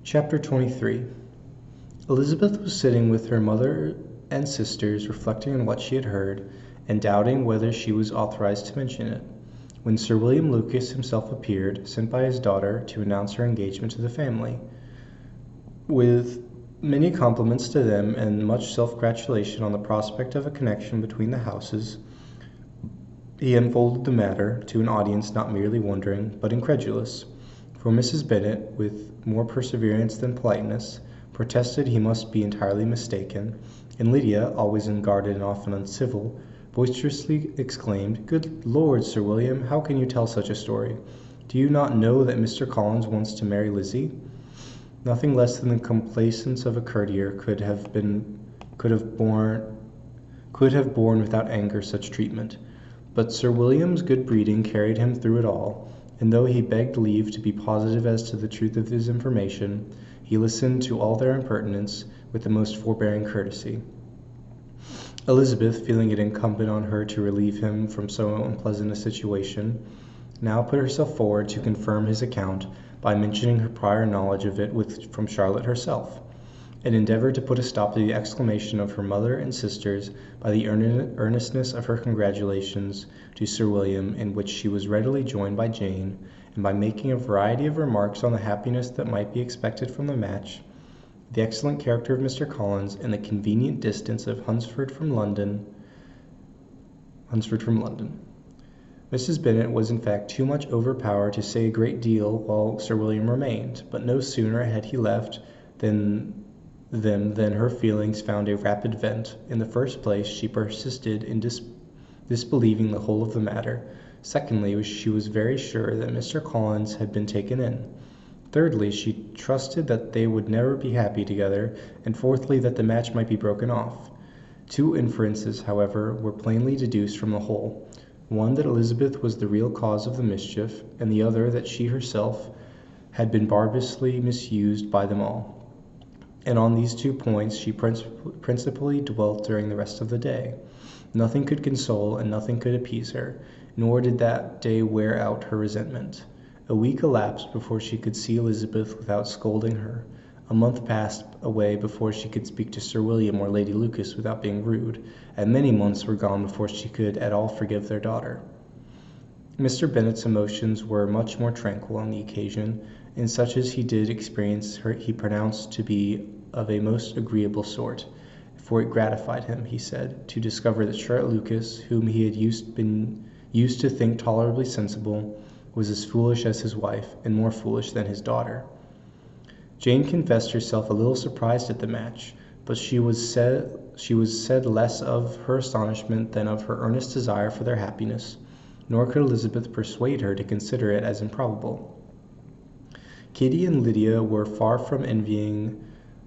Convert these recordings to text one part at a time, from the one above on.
Chapter 23. Elizabeth was sitting with her mother and sisters, reflecting on what she had heard, and doubting whether she was authorized to mention it, when Sir William Lucas himself appeared, sent by his daughter to announce her engagement to the family. With many compliments to them and much self-gratulation on the prospect of a connection between the houses, he unfolded the matter to an audience not merely wondering, but incredulous. For Mrs. Bennet, with more perseverance than politeness, protested he must be entirely mistaken, and Lydia, always unguarded and often uncivil, boisterously exclaimed, "Good Lord, Sir William, how can you tell such a story? Do you not know that Mr. Collins wants to marry Lizzie?" Nothing less than the complaisance of a courtier could have borne without anger such treatment. But Sir William's good breeding carried him through it all, and though he begged leave to be positive as to the truth of his information, he listened to all their impertinence with the most forbearing courtesy. Elizabeth, feeling it incumbent on her to relieve him from so unpleasant a situation, now put herself forward to confirm his account by mentioning her prior knowledge of it from Charlotte herself, and endeavored to put a stop to the exclamation of her mother and sisters by the earnestness of her congratulations to Sir William, in which she was readily joined by Jane, and by making a variety of remarks on the happiness that might be expected from the match, the excellent character of Mr. Collins, and the convenient distance of Hunsford from London. Mrs. Bennet was in fact too much overpowered to say a great deal while Sir William remained, but no sooner had he left than her feelings found a rapid vent. In the first place, she persisted in disbelieving the whole of the matter. Secondly, she was very sure that Mr. Collins had been taken in. Thirdly, she trusted that they would never be happy together, and fourthly, that the match might be broken off. Two inferences, however, were plainly deduced from the whole: one, that Elizabeth was the real cause of the mischief, and the other, that she herself had been barbarously misused by them all. And on these 2 points she principally dwelt during the rest of the day. Nothing could console and nothing could appease her, nor did that day wear out her resentment. A week elapsed before she could see Elizabeth without scolding her. A month passed away before she could speak to Sir William or Lady Lucas without being rude, and many months were gone before she could at all forgive their daughter. Mr. Bennet's emotions were much more tranquil on the occasion, and such as he did experience he pronounced to be of a most agreeable sort, for it gratified him, he said, to discover that Charlotte Lucas, whom he had been used to think tolerably sensible, was as foolish as his wife, and more foolish than his daughter. Jane confessed herself a little surprised at the match, but she was said less of her astonishment than of her earnest desire for their happiness, nor could Elizabeth persuade her to consider it as improbable. Kitty and Lydia were far from envying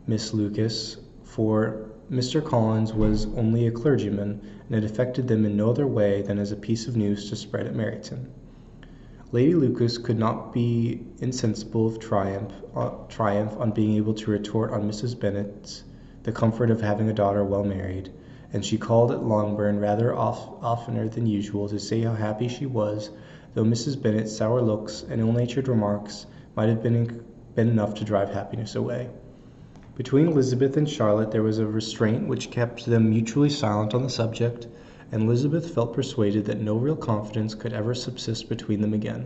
Miss Lucas, for Mr. Collins was only a clergyman, and it affected them in no other way than as a piece of news to spread at Meryton. Lady Lucas could not be insensible of triumph on being able to retort on Mrs. Bennet's the comfort of having a daughter well married, and she called at Longbourn rather oftener than usual to say how happy she was, though Mrs. Bennet's sour looks and ill-natured remarks might have been enough to drive happiness away. Between Elizabeth and Charlotte there was a restraint which kept them mutually silent on the subject, and Elizabeth felt persuaded that no real confidence could ever subsist between them again.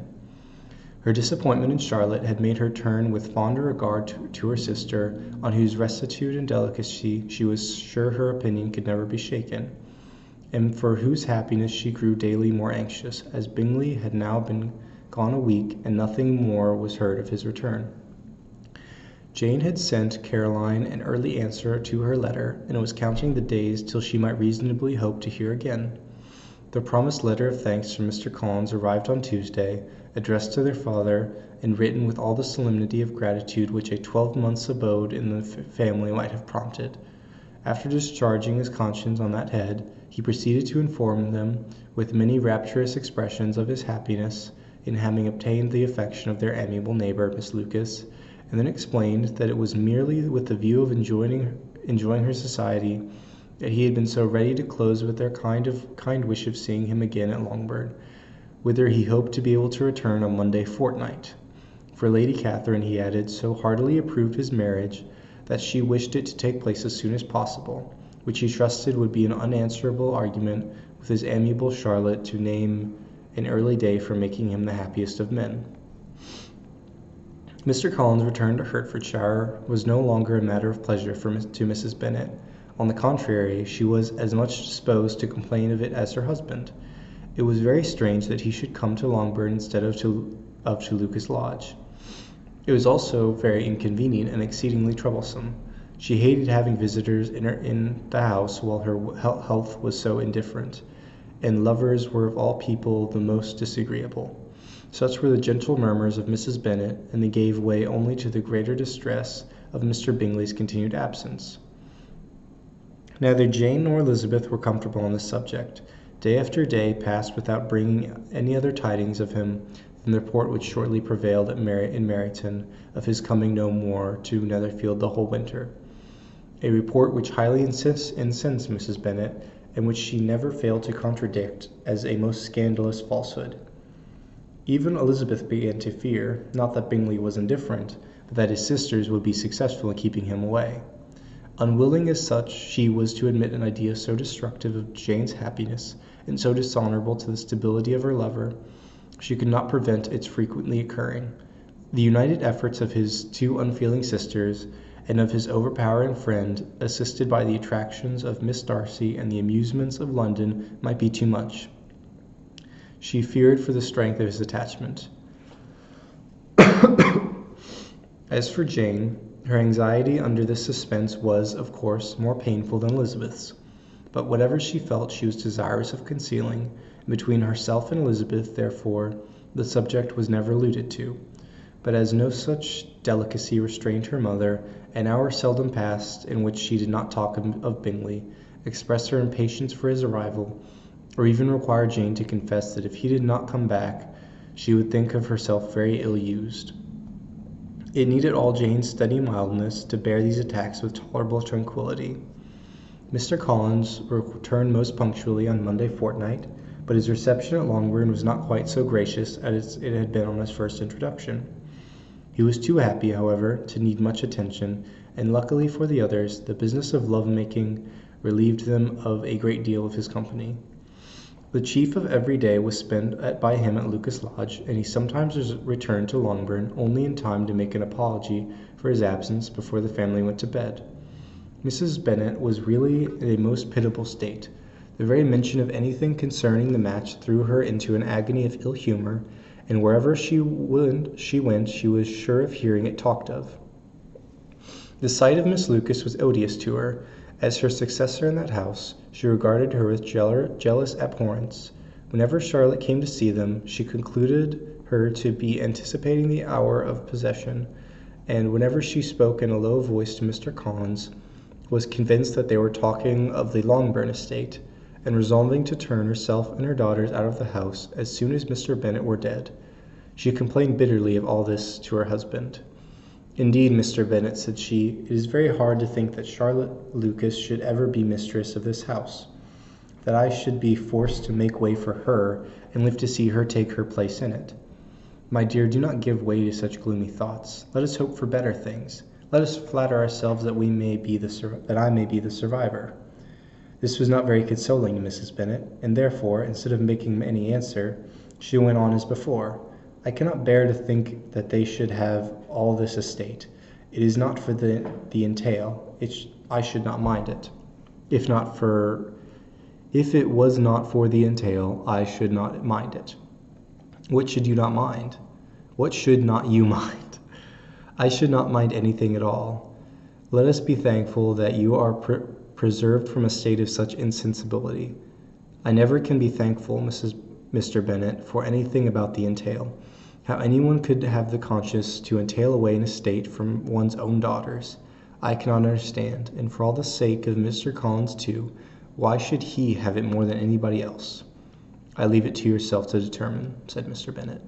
Her disappointment in Charlotte had made her turn with fonder regard to her sister, on whose rectitude and delicacy she was sure her opinion could never be shaken, and for whose happiness she grew daily more anxious, as Bingley had now been gone a week, and nothing more was heard of his return. Jane had sent Caroline an early answer to her letter, and was counting the days till she might reasonably hope to hear again. The promised letter of thanks from Mr. Collins arrived on Tuesday, addressed to their father, and written with all the solemnity of gratitude which a 12-month's abode in the family might have prompted. After discharging his conscience on that head, he proceeded to inform them, with many rapturous expressions, of his happiness in having obtained the affection of their amiable neighbour, Miss Lucas, and then explained that it was merely with the view of enjoying her society that he had been so ready to close with their kind wish of seeing him again at Longbourn, whither he hoped to be able to return on Monday fortnight. For Lady Catherine, he added, so heartily approved his marriage that she wished it to take place as soon as possible, which he trusted would be an unanswerable argument with his amiable Charlotte to name an early day for making him the happiest of men. Mr. Collins' return to Hertfordshire was no longer a matter of pleasure to Mrs. Bennet. On the contrary, she was as much disposed to complain of it as her husband. It was very strange that he should come to Longbourn instead of to Lucas Lodge. It was also very inconvenient and exceedingly troublesome. She hated having visitors in the house while her health was so indifferent, and lovers were of all people the most disagreeable. Such were the gentle murmurs of Mrs. Bennet, and they gave way only to the greater distress of Mr. Bingley's continued absence. Neither Jane nor Elizabeth were comfortable on this subject. Day after day passed without bringing any other tidings of him than the report which shortly prevailed in Meryton of his coming no more to Netherfield the whole winter. A report which highly incensed Mrs. Bennet, and which she never failed to contradict as a most scandalous falsehood. Even Elizabeth began to fear, not that Bingley was indifferent, but that his sisters would be successful in keeping him away. Unwilling as such she was to admit an idea so destructive of Jane's happiness, and so dishonourable to the stability of her lover, she could not prevent its frequently occurring. The united efforts of his two unfeeling sisters, and of his overpowering friend, assisted by the attractions of Miss Darcy and the amusements of London, might be too much. She feared for the strength of his attachment. As for Jane, her anxiety under this suspense was, of course, more painful than Elizabeth's. But whatever she felt she was desirous of concealing, and between herself and Elizabeth, therefore, the subject was never alluded to. But as no such delicacy restrained her mother, an hour seldom passed in which she did not talk of Bingley, express her impatience for his arrival, or even require Jane to confess that if he did not come back, she would think of herself very ill-used. It needed all Jane's steady mildness to bear these attacks with tolerable tranquillity. Mr. Collins returned most punctually on Monday fortnight, but his reception at Longbourn was not quite so gracious as it had been on his first introduction. He was too happy, however, to need much attention, and luckily for the others, the business of love-making relieved them of a great deal of his company. The chief of every day was spent by him at Lucas Lodge, and he sometimes returned to Longbourn only in time to make an apology for his absence before the family went to bed. Mrs. Bennet was really in a most pitiable state. The very mention of anything concerning the match threw her into an agony of ill humour, and wherever she went she was sure of hearing it talked of. The sight of Miss Lucas was odious to her. As her successor in that house, she regarded her with jealous abhorrence. Whenever Charlotte came to see them, she concluded her to be anticipating the hour of possession, and whenever she spoke in a low voice to Mr. Collins, was convinced that they were talking of the Longbourn estate, and resolving to turn herself and her daughters out of the house as soon as Mr. Bennet were dead. She complained bitterly of all this to her husband. Indeed, Mr. Bennet, said she, it is very hard to think that Charlotte Lucas should ever be mistress of this house, that I should be forced to make way for her, and live to see her take her place in it. My dear, do not give way to such gloomy thoughts. Let us hope for better things. Let us flatter ourselves that I may be the survivor. This was not very consoling to Mrs. Bennet, and therefore, instead of making any answer, she went on as before. I cannot bear to think that they should have all this estate. It is not for the entail. I should not mind it. If it was not for the entail, I should not mind it. What should you not mind? What should not you mind? I should not mind anything at all. Let us be thankful that you are preserved from a state of such insensibility. I never can be thankful, Mr. Bennet, for anything about the entail. How anyone could have the conscience to entail away an estate from one's own daughters, I cannot understand, and for all the sake of Mr. Collins too, why should he have it more than anybody else? I leave it to yourself to determine, said Mr. Bennet.